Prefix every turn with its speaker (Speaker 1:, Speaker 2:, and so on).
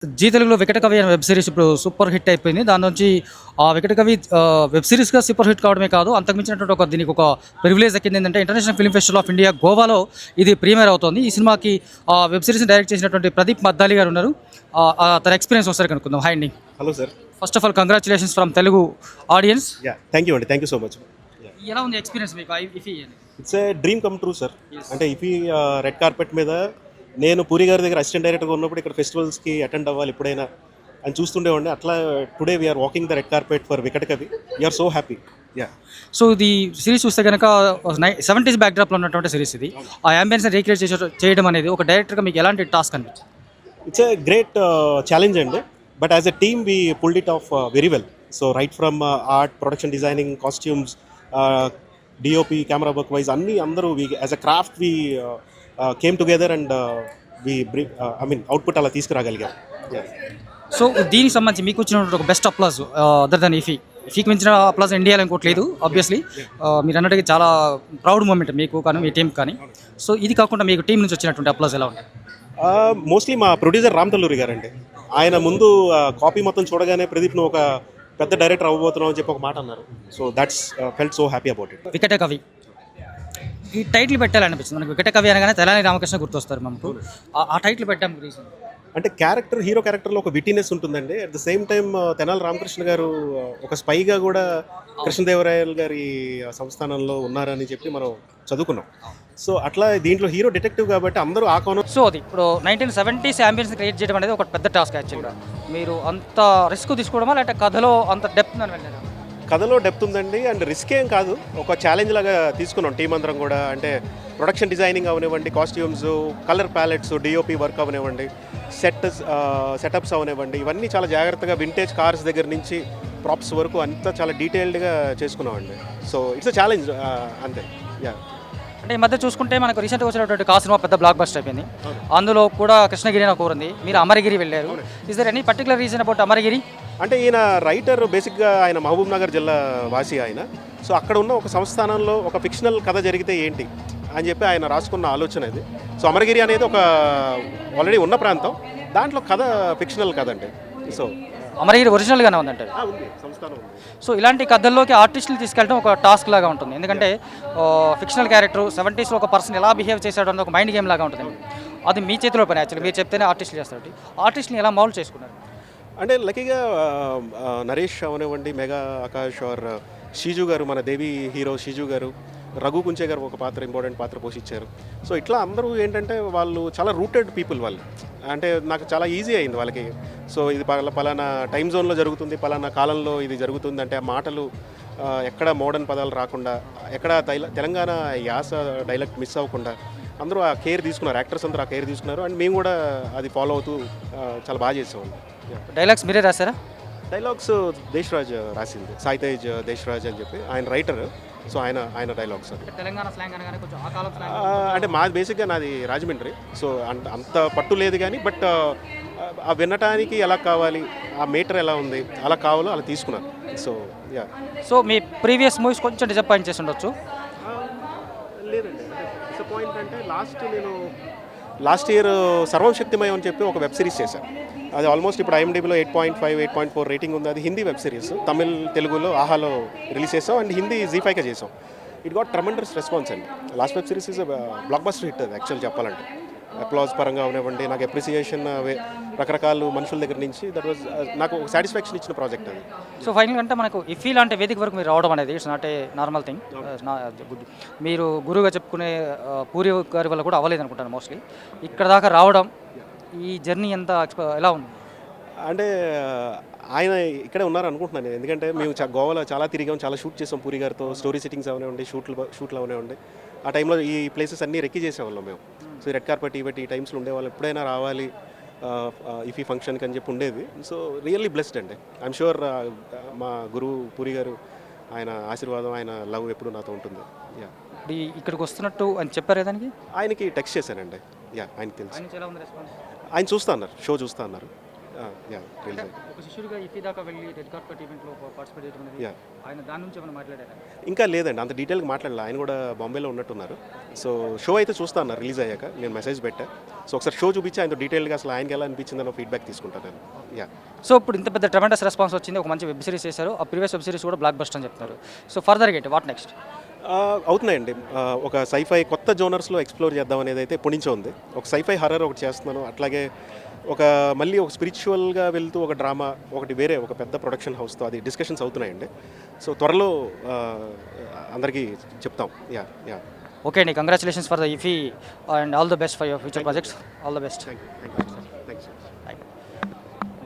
Speaker 1: G తెలుగులో 'వికటకవి' అనే web series ఇప్పుడు సూపర్ హిట్ అయిపోయింది. దాని నుంచి ఆ 'వికటకవి' వెబ్ సిరీస్‌గా సూపర్ హిట్ కావడమే కాదు, అంతకు మించినటువంటి దీనికి ఒక ప్రివిలేజ్ దక్కింది. ఏంటంటే international film festival of India గోవాలో ఇది ప్రీమియర్ అవుతోంది. ఈ సినిమాకి వెబ్ సిరీస్‌ని డైరెక్ట్ చేసినటువంటి ప్రదీప్ మద్దాలి గారు ఉన్నారు. తన ఎక్స్‌పీరియన్స్ ఒకసారి కనుక్కుందాం. హాయ్ అండి.
Speaker 2: Hello sir.
Speaker 1: First of all congratulations from Telugu audience.
Speaker 2: Thank you అండి. Thank you so much.
Speaker 1: ఎలా ఉంది ఎక్స్‌పీరియన్స్ మీకు ఇఫీ అని?
Speaker 2: It's a dream come true sir. అంటే ఇఫీ రెడ్ కార్పెట్ మీద నేను పూరి గారి దగ్గర అసిస్టెంట్ డైరెక్టర్గా ఉన్నప్పుడు ఇక్కడ ఫెస్టివల్స్కి అటెండ్ అవ్వాలి ఎప్పుడైనా అని చూస్తుండేవాడిని. అట్లా today we are walking the red carpet for Vikatakavi. We are so happy.
Speaker 1: So ఇది సిరీస్ చూస్తే కనుక 70s బ్యాక్డ్రాప్లో ఉన్నటువంటి సిరీస్ ఇది. ఆ అంబియన్స్ని రీక్రియేట్ చేయడం అనేది ఒక డైరెక్టర్గా మీకు ఎలాంటి టాస్క్ అనిపించింది?
Speaker 2: ఇట్స్ ఏ గ్రేట్ ఛాలెంజ్ అండి. But as a team we pulled it of very well. So right from art, production designing, costumes, DOP, camera work wise అన్నీ అందరూ as a craft we came together and output అలా తీసుకురాగలిగాం.
Speaker 1: So దీనికి సంబంధించి మీకు వచ్చినటువంటి ఒక best applause other then ఇఫీకి మించిన applause ఇండియాలో ఇంకోటి లేదు ఆబ్వియస్లీ. మీరు అన్నట్టుగా చాలా ప్రౌడ్ మూమెంట్ మీకు కానీ మీ టీం కానీ. సో ఇది కాకుండా మీకు టీం నుంచి వచ్చినటువంటి అప్లాజ్ ఎలా ఉంటుంది?
Speaker 2: మోస్ట్లీ మా ప్రొడ్యూసర్ రామ్ తల్లూరి గారండి. ఆయన ముందు కాపీ మొత్తం చూడగానే ప్రదీప్ నువ్వు ఒక పెద్ద డైరెక్టర్ అవ్వబోతున్నావు అని చెప్పి ఒక మాట అన్నారు. So that's felt so happy about it.
Speaker 1: Vikatakavi ఈ టైటిల్ పెట్టాలనిపించింది మనకు. వికటకవి అనగానే తెలంగాణ రామకృష్ణ గుర్తొస్తారు మనకు. ఆ టైటిల్ పెట్టడానికి రీజన్
Speaker 2: అంటే హీరో క్యారెక్టర్లో ఒక విటీనెస్ ఉంటుందండి. At the same time Tenali Ramakrishna గారు ఒక స్పైగా కూడా కృష్ణదేవరాయలు గారి సంస్థానంలో ఉన్నారని చెప్పి మనం చదువుకున్నాం. సో అట్లా దీంట్లో హీరో డిటెక్టివ్ కాబట్టి అందరూ ఆ కోణం.
Speaker 1: సో అది ఇప్పుడు 1970s అంబియన్స్ క్రియేట్ చేయడం అనేది ఒక పెద్ద టాస్క్ యాక్చువల్గా. మీరు అంత రిస్క్ తీసుకోవడమా లేకపోతే కథలో అంత డెప్త్ అని వెళ్ళారా?
Speaker 2: కథలో డెప్త్ ఉందండి అండ్ రిస్క్ ఏం కాదు. ఒక ఛాలెంజ్ లాగా తీసుకున్నాం టీం అందరం కూడా. అంటే ప్రొడక్షన్ డిజైనింగ్ అవనివ్వండి, costumes, colour palettes, DOP work అవనివ్వండి, సెటప్స్ అవనివ్వండి, ఇవన్నీ చాలా జాగ్రత్తగా వింటేజ్ కార్స్ దగ్గర నుంచి ప్రాప్స్ వరకు అంతా చాలా డీటెయిల్డ్గా చేసుకున్నామండి. సో ఇట్స్ అ ఛాలెంజ్ అంతే.
Speaker 1: అంటే ఈ మధ్య చూసుకుంటే మనకు రీసెంట్గా వచ్చినటువంటి కా సినిమా పెద్ద బ్లాక్ బస్టర్ అయిపోయింది. అందులో కూడా కృష్ణగిరి అని ఒక ఊరు ఉంది. మీరు అమరగిరి వెళ్ళారు. Is there any particular reason about Amaragiri?
Speaker 2: అంటే ఈయన రైటర్, బేసిక్గా ఆయన మహబూబ్ నగర్ జిల్లా వాసి ఆయన. సో అక్కడ ఉన్న ఒక సంస్థానంలో ఒక ఫిక్షనల్ కథ జరిగితే ఏంటి అని చెప్పి ఆయన రాసుకున్న ఆలోచన ఇది. సో అమరగిరి అనేది ఒక ఆల్రెడీ ఉన్న ప్రాంతం, దాంట్లో కథ ఫిక్షనల్ కథ అండి. సో
Speaker 1: అమరగిరి ఒరిజినల్గానే ఉందంటే
Speaker 2: ఉంది, సంస్థానం ఉంది.
Speaker 1: సో ఇలాంటి కథల్లోకి ఆర్టిస్టులు తీసుకెళ్ళడం ఒక టాస్క్ లాగా ఉంటుంది. ఎందుకంటే ఫిక్షనల్ క్యారెక్టర్ 70sలో ఒక పర్సన్ ఎలా బిహేవ్ చేశాడు అన్నది ఒక మైండ్ గేమ్ లాగా ఉంటుంది. అది మీ చేతిలో పని యాక్చువల్లీ. మీరు చెప్తేనే ఆర్టిస్టులు చేస్తారు. ఆర్టిస్ట్ని ఎలా మౌల్డ్ చేసుకున్నారు?
Speaker 2: అంటే లక్కీగా నరేష్ అవనివ్వండి, మెగా ఆకాష్ ఆర్ షీజు గారు, మన దేవి హీరో షీజు గారు, రఘు కుంచే గారు ఒక ఇంపార్టెంట్ పాత్ర పోషించారు. సో ఇట్లా అందరూ ఏంటంటే వాళ్ళు చాలా రూటెడ్ పీపుల్ వాళ్ళు. అంటే నాకు చాలా ఈజీ అయింది వాళ్ళకి. సో ఇది పలానా టైం జోన్లో జరుగుతుంది, పలానా కాలంలో ఇది జరుగుతుంది అంటే ఆ మాటలు ఎక్కడ మోడర్న్ పదాలు రాకుండా, ఎక్కడ తెలంగాణ యాస డైలెక్ట్ మిస్ అవ్వకుండా అందరూ ఆ కేర్ తీసుకున్నారు. యాక్టర్స్ అందరూ ఆ కేర్ తీసుకున్నారు అండ్ మేము కూడా అది ఫాలో అవుతూ చాలా బాగా చేసామండి.
Speaker 1: డైలాగ్స్ మీరే రాశారా?
Speaker 2: డైలాగ్స్ దేశ్రాజ్ రాసింది, సాయితేజ్ దేశ్రాజ్ అని చెప్పి ఆయన రైటర్. సో ఆయన డైలాగ్స్
Speaker 1: తెలంగాణ స్లాంగ్ అనగానే కొంచెం ఆ కాలం స్లాంగ్.
Speaker 2: అంటే మాది బేసిక్గా నాది రాజమండ్రి. సో అంత పట్టు లేదు కానీ బట్ ఆ వినటానికి ఎలా కావాలి, ఆ మీటర్ ఎలా ఉంది, అలా కావాలో అలా తీసుకున్నాను. సో
Speaker 1: సో మీ ప్రీవియస్ మూవీస్ కొంచెం డిసప్పాయింట్ చేసి ఉండొచ్చు.
Speaker 2: లేదండి, డిసప్పాయింట్ అంటే లాస్ట్ ఇయర్ సర్వం శక్తిమయం అని చెప్పి ఒక వెబ్ సిరీస్ చేశాను. అది ఆల్మోస్ట్ ఇప్పుడు ఐఎండిబిలో 8.5, 8.4 రేటింగ్ ఉంది. అది హిందీ వెబ్ సిరీస్. తమిళ్, తెలుగులో ఆహాలో రిలీజ్ చేసాం అండ్ హిందీ జీ5గా చేసాం. ఇట్ గాట్ ట్రమెండస్ రెస్పాన్స్ అండి. Last web series is block buster hit అది యాక్చువల్ చెప్పాలంటే. అప్లాజ్ పరంగా అవనివ్వండి, నాకు అప్రిసియేషన్ రకరకాల మనుషుల దగ్గర నుంచి దట్ వాజ్ నాకు ఒక సాటిస్ఫాక్షన్ ఇచ్చిన ప్రాజెక్ట్ అది.
Speaker 1: సో ఫైనల్ అంటే మనకు ఇఫీ లాంటి వేదిక వరకు మీరు రావడం అనేది it's not a normal thing. Good. మీరు గురువుగా చెప్పుకునే పూరి గారి వల్ల కూడా అవ్వలేదు అనుకుంటాను మోస్ట్లీ. ఇక్కడ దాకా రావడం, ఈ జర్నీ ఎంత ఎలా ఉంది?
Speaker 2: అంటే ఆయన ఇక్కడే ఉన్నారు అనుకుంటున్నాను నేను. ఎందుకంటే మేము గోవాలో చాలా తిరిగాం, చాలా షూట్ చేసాం పూరి గారితో. స్టోరీ సెట్టింగ్స్ అవనివ్వండి, షూట్లు అవనివ్వండి. ఆ టైంలో ఈ ప్లేసెస్ అన్నీ రెక్కి చేసేవాళ్ళం మేము. సో రెడ్ కార్పెట్ ఈవెంట్ ఈ టైమ్స్లో ఉండేవాళ్ళు. ఎప్పుడైనా రావాలి ఇఫీ ఫంక్షన్కి అని చెప్పి ఉండేది. సో రియల్లీ బ్లెస్డ్ అండి. ఐఎమ్ షూర్ మా గురువు పూరి గారు, ఆయన ఆశీర్వాదం, ఆయన లవ్ ఎప్పుడు నాతో ఉంటుంది.
Speaker 1: ఇక్కడికి వస్తున్నట్టు అని చెప్పారు దానికి?
Speaker 2: ఆయనకి టెక్స్ట్ చేశానండి. ఆయనకి తెలుసు. ఆయన చూస్తా అన్నారు, షో చూస్తా అన్నారు. యా రిలీజ్ అయ్యాక.
Speaker 1: ఒక శిష్యుడిగా ఇఫీ దాకా వెళ్ళి రెడ్ కార్పెట్ ఈవెంట్లో పార్టిసిపేట్ చేయడం అనేది
Speaker 2: Yeah.
Speaker 1: ఆయన దాని నుంచి ఏమైనా మాట్లాడారా?
Speaker 2: ఇంకా లేదండి, అంత డీటెయిల్గా మాట్లాడాలి. ఆయన కూడా బాంబేలో ఉన్నట్టున్నారు. సో షో అయితే చూస్తా అన్నారు రిలీజ్ అయ్యాక, నేను మెసేజ్ పెట్టా. సో ఒకసారి షో చూపించి ఆయనతో డీటెయిల్గా అసలు ఆయనకి ఎలా అనిపించిందన్న ఫీడ్బ్యాక్ తీసుకుంటాను నేను. యా
Speaker 1: సో ఇప్పుడు ఇంత పెద్ద ట్రెమెండస్ రెస్పాన్స్ వచ్చింది, ఒక మంచి వెబ్ సిరీస్ చేశారు, ఆ ప్రీవియస్ వెబ్ సిరీస్ కూడా బ్లాక్ బస్టర్ అని చెప్తున్నారు. So further get what next?
Speaker 2: అవుతున్నాయండి. ఒక సైఫై కొత్త జోనర్స్లో ఎక్స్ప్లోర్ చేద్దాం అనేది అయితే పొనించో ఉంది. ఒక సైఫై హర్రర్ ఒకటి చేస్తున్నాను, అట్లాగే మళ్ళీ ఒక స్పిరిచువల్గా వెళ్తూ ఒక డ్రామా ఒకటి వేరే ఒక పెద్ద ప్రొడక్షన్ హౌస్తో అది డిస్కషన్స్ అవుతున్నాయండి. సో త్వరలో అందరికీ చెప్తాం. యా యా
Speaker 1: ఓకే అండి, congratulations for the ఇఫీ and all the best for your future projects. All the best.
Speaker 2: Thank you.